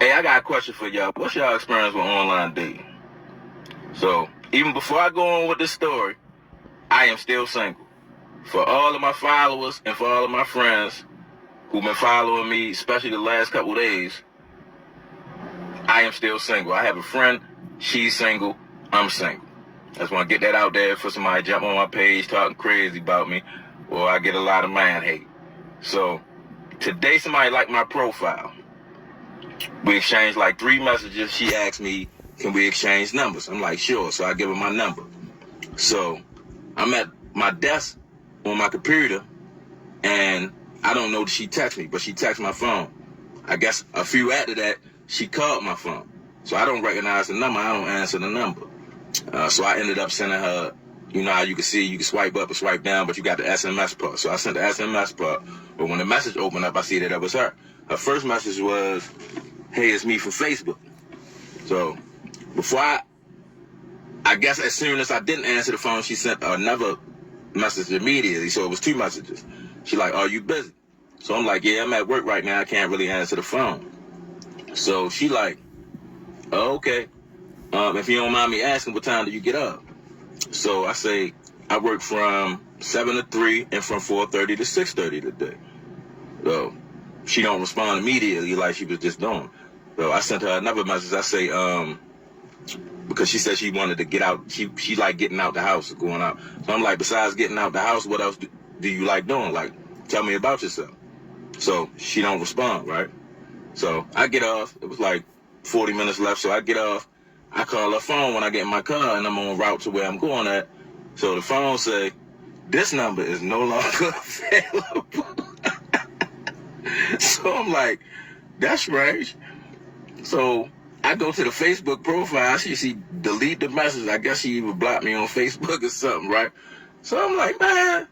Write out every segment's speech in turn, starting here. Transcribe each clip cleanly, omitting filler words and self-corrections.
Hey, I got a question for y'all. What's y'all experience with online dating? So, even before I go on with this story, I am still single. For all of my followers and for all of my friends who've been following me, especially the last couple days, I am still single. I have a friend, she's single, I'm single. I just want to get that out there for somebody to jump on my page talking crazy about me, or I get a lot of man hate. So, today somebody liked my profile. We exchanged like 3 messages. She asked me, can we exchange numbers? I'm like, sure. So I give her my number. So I'm at my desk on my computer, and I don't know that she texted me, but she texted my phone. I guess a few after that, she called my phone. So I don't recognize the number. I don't answer the number. So I ended up sending her, you know how you can see, you can swipe up or swipe down, but you got the SMS part. So I sent the SMS part. But when the message opened up, I see that it was her. Her first message was, hey, it's me from Facebook. So before I guess as soon as I didn't answer the phone, she sent another message immediately. So it was 2 messages. She like, are you busy? So I'm like, yeah, I'm at work right now. I can't really answer the phone. So she like, oh, okay. If you don't mind me asking, what time do you get up? So I say, I work from 7 to 3 and from 4:30 to 6:30 today. So she don't respond immediately like she was just doing. So I sent her another message. I say, because she said she wanted to get out. She like getting out the house, going out. So I'm like, besides getting out the house, what else do you like doing? Like, tell me about yourself. So she don't respond, right? So I get off. It was like 40 minutes left. So I get off. I call her phone when I get in my car and I'm on route to where I'm going at. So the phone say, this number is no longer available. So I'm like, that's strange. So I go to the Facebook profile. She delete the message. I guess she even blocked me on Facebook or something, right? So I'm like, man,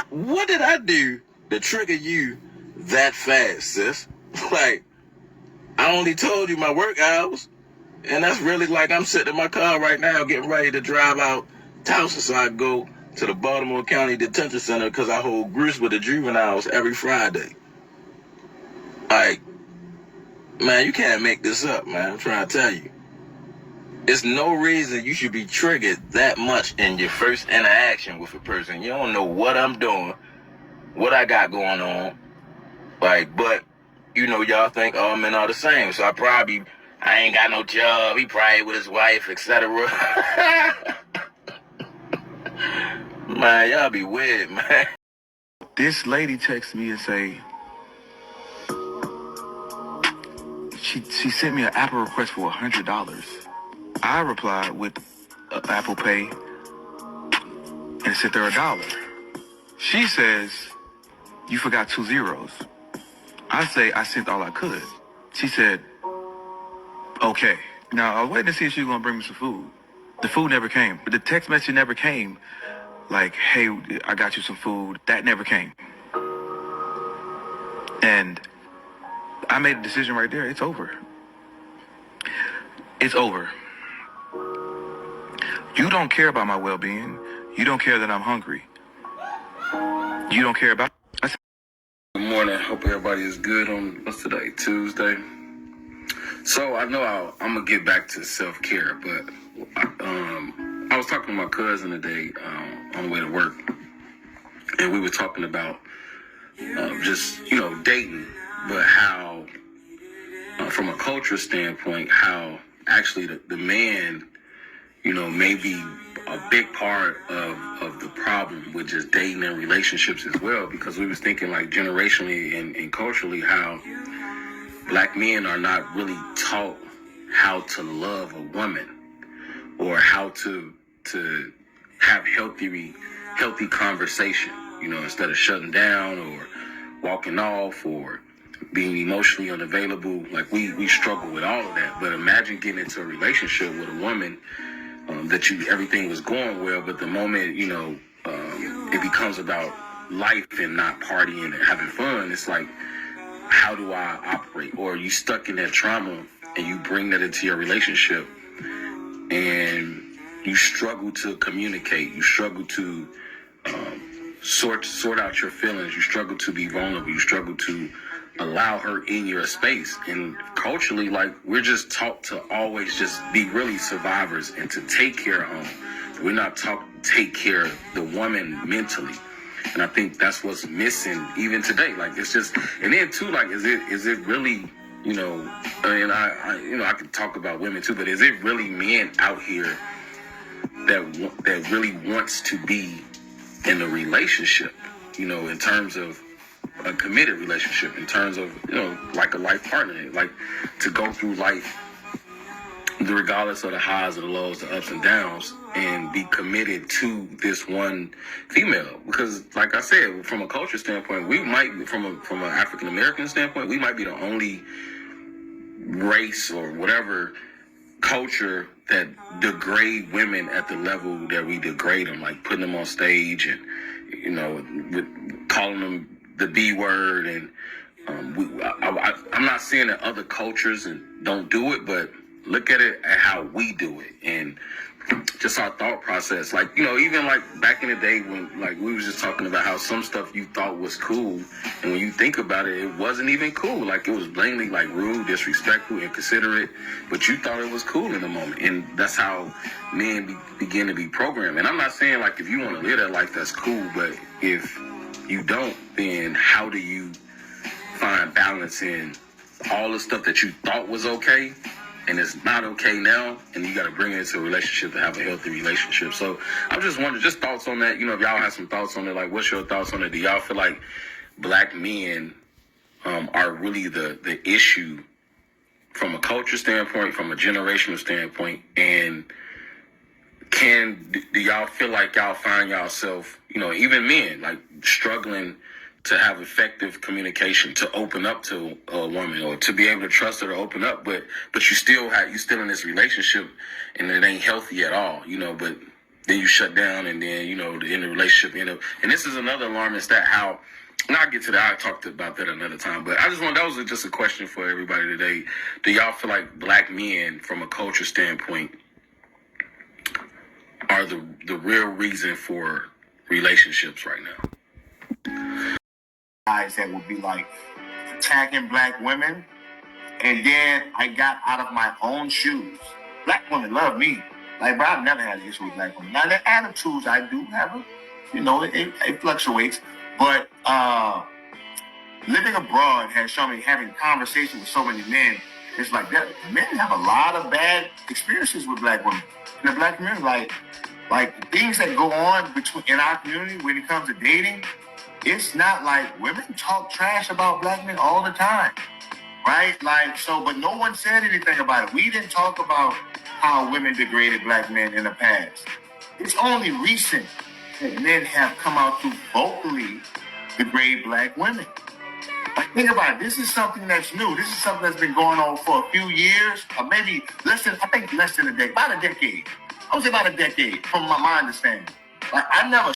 what did I do to trigger you that fast, sis? Like, I only told you my work hours, and that's really like I'm sitting in my car right now getting ready to drive out Towson so I go to the Baltimore County Detention Center because I hold groups with the juveniles every Friday. Like, man, you can't make this up, man. I'm trying to tell you. There's no reason you should be triggered that much in your first interaction with a person. You don't know what I'm doing, what I got going on. Like, but, you know, y'all think all men are the same. So I ain't got no job. He probably with his wife, etc. Man, y'all be weird, man. This lady texted me and say, she sent me an Apple request for $100. I replied with Apple Pay and sent her $1. She says, you forgot 2 zeros. I say, I sent all I could. She said, okay. Now, I was waiting to see if she was going to bring me some food. The food never came. But the text message never came. Like, hey, I got you some food. That never came. And I made a decision right there. It's over. It's over. You don't care about my well-being. You don't care that I'm hungry. You don't care about... Good morning. Hope everybody is good on, what's today, Tuesday? So I know I'm going to get back to self-care, but I was talking to my cousin today on the way to work, and we were talking about just, dating, but how, from a culture standpoint, how actually the man, may be a big part of the problem with just dating and relationships as well, because we was thinking like generationally and culturally how black men are not really taught how to love a woman or how to have healthy conversation, instead of shutting down or walking off or being emotionally unavailable. Like we struggle with all of that. But imagine getting into a relationship with a woman that everything was going well, but the moment, it becomes about life and not partying and having fun, it's like, how do I operate? Or you stuck in that trauma and you bring that into your relationship and you struggle to communicate, you struggle to sort out your feelings, you struggle to be vulnerable, you struggle to allow her in your space. And culturally, like, we're just taught to always just be really survivors and to take care of home. We're not taught to take care of the woman mentally. And I think that's what's missing even today. Like, it's just, and then too, like, is it really, you know, and I could talk about women too, but is it really men out here that really wants to be in a relationship, you know, in terms of a committed relationship, in terms of, you know, like a life partner, like to go through life regardless of the highs or the lows, the ups and downs, and be committed to this one female. Because, like I said, from a culture standpoint, we might, from an African American standpoint, we might be the only race or whatever culture that degrade women at the level that we degrade them, like putting them on stage and, you know, calling them the B word. And I'm not saying that other cultures don't do it, but look at it at how we do it and just our thought process. Like, you know, even like back in the day when, like, we was just talking about how some stuff you thought was cool, and when you think about it, it wasn't even cool. Like, it was blatantly like rude, disrespectful, inconsiderate, but you thought it was cool in the moment. And that's how men begin to be programmed. And I'm not saying, like, if you want to live that life, that's cool, but if you don't, then how do you find balance in all the stuff that you thought was okay and it's not okay now, and you got to bring it into a relationship to have a healthy relationship? So I'm just wondering, just thoughts on that. You know, if y'all have some thoughts on it, like, what's your thoughts on it? Do y'all feel like black men are really the issue from a culture standpoint, from a generational standpoint? And do y'all feel like y'all find yourself, you know, even men, like, struggling to have effective communication, to open up to a woman, or to be able to trust her to open up, but you still in this relationship and it ain't healthy at all, you know, but then you shut down, and then, you know, in the relationship end up, and this is another alarming stat, how, and I'll get to that, I'll talk about that another time, but that was just a question for everybody today. Do y'all feel like black men, from a culture standpoint, are the real reason for relationships right now? Guys that would be like attacking black women, and then I got out of my own shoes. Black women love me. Like, bro, I've never had an issue with black women. Now, their attitudes, I do have you know, it fluctuates, but living abroad has shown me, having conversations with so many men, it's like that men have a lot of bad experiences with black women. In the black community, like things that go on in our community when it comes to dating. It's not like women talk trash about black men all the time, right? Like, so, but no one said anything about it. We didn't talk about how women degraded black men in the past. It's only recent that men have come out to vocally degrade black women. Like, think about it. This is something that's new. This is something that's been going on for a few years, or maybe less than a decade, about a decade. I would say about a decade, from my understanding. Like, I never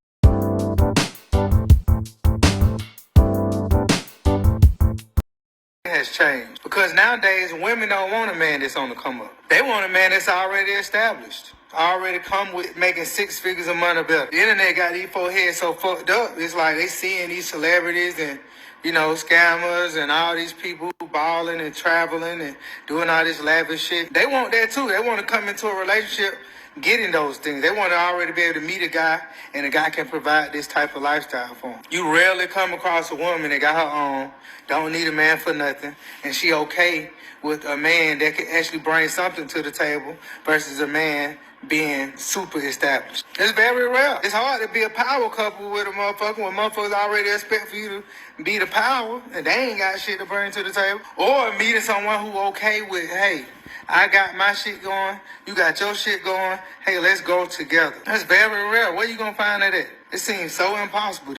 has changed, because nowadays women don't want a man that's on the come up. They want a man that's already established, already come with making 6 figures a month or better. The internet got these four heads so fucked up. It's like they seeing these celebrities and, you know, scammers and all these people balling and traveling and doing all this lavish shit. They want that too. They want to come into a relationship getting those things. They want to already be able to meet a guy, and a guy can provide this type of lifestyle for them. You rarely come across a woman that got her own, don't need a man for nothing, and she okay with a man that can actually bring something to the table versus a man being super established. It's very rare. It's hard to be a power couple with a motherfucker when motherfuckers already expect for you to be the power and they ain't got shit to bring to the table. Or meeting someone who okay with, hey, I got my shit going, you got your shit going, hey, let's go together. That's very rare. Where you gonna find that at? It seems so impossible.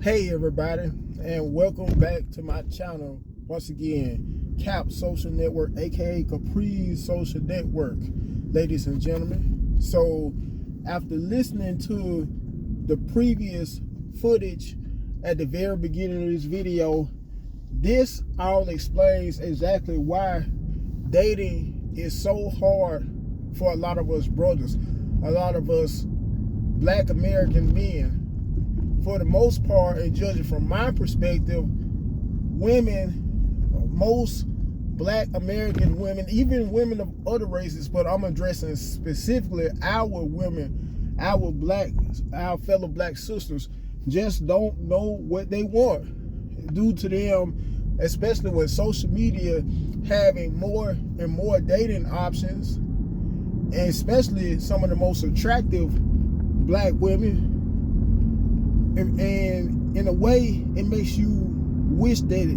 Hey everybody, and welcome back to my channel once again, Cap Social Network, aka Capri Social Network, ladies and gentlemen. So after listening to the previous footage at the very beginning of this video, this all explains exactly why dating is so hard for a lot of us brothers, a lot of us black American men. For the most part, and judging from my perspective, women, most Black American women, even women of other races, but I'm addressing specifically our women, our fellow Black sisters, just don't know what they want due to them, especially with social media having more and more dating options, and especially some of the most attractive Black women. And in a way, it makes you wish that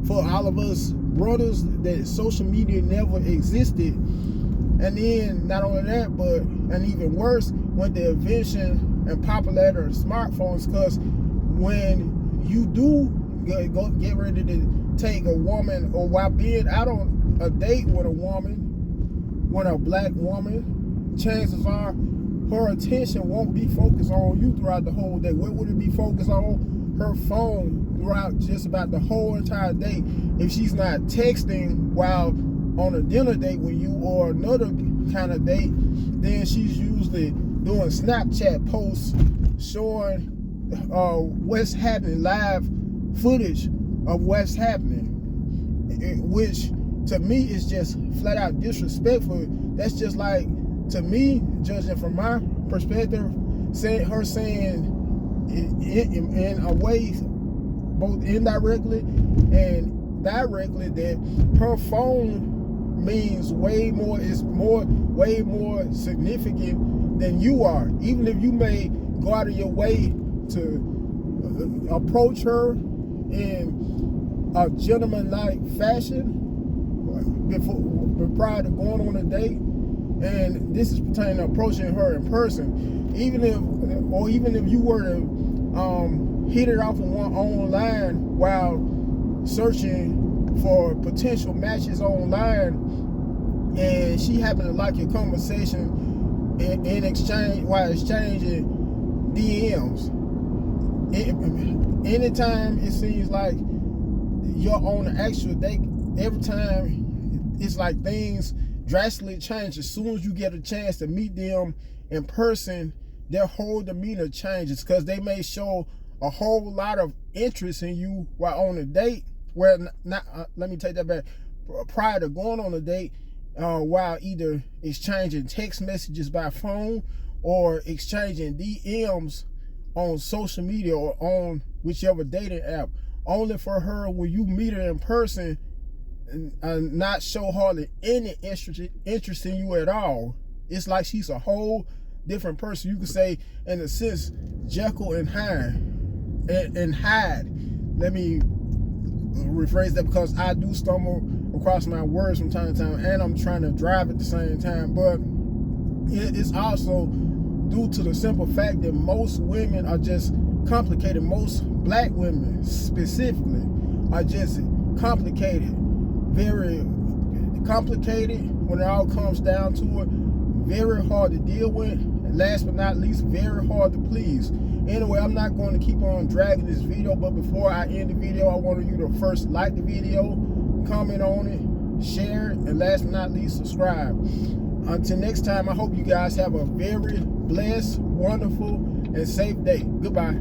for all of us brothers that social media never existed. And then not only that, but and even worse, with the invention and popularity of smartphones, because when you do get ready to take a woman, or while being out on a date with a woman, with a Black woman, chances are her attention won't be focused on you throughout the whole day. What would it be focused on? Her phone throughout just about the whole entire day. If she's not texting while on a dinner date with you or another kind of date, then she's usually doing Snapchat posts showing what's happening, live footage of what's happening, which to me is just flat out disrespectful. That's just like, to me, judging from my perspective, saying in a way, both indirectly and directly, that her phone means way more significant than you are. Even if you may go out of your way to approach her in a gentleman-like fashion prior to going on a date, and this is pertaining to approaching her in person, even if you were to hit it off of one online while searching for potential matches online, and she happened to like your conversation in exchange while exchanging DMs. Anytime it seems like you're on an actual date, every time it's like things drastically change. As soon as you get a chance to meet them in person, their whole demeanor changes, because they may show a whole lot of interest in you while on a date, where let me take that back, prior to going on a date, while either exchanging text messages by phone or exchanging DMs on social media or on whichever dating app, only for her, when you meet her in person, not show hardly any interest in you at all. It's like she's a whole different person. You could say, in a sense, Jekyll and Hyde. Let me rephrase that, because I do stumble across my words from time to time, and I'm trying to drive at the same time. But it's also due to the simple fact that most women are just complicated. Most Black women specifically are just complicated, very complicated when it all comes down to it, very hard to deal with, and last but not least, very hard to please. Anyway, I'm not going to keep on dragging this video, but before I end the video, I want you to first like the video, comment on it, share it, and last but not least, subscribe. Until next time, I hope you guys have a very blessed, wonderful, and safe day. Goodbye.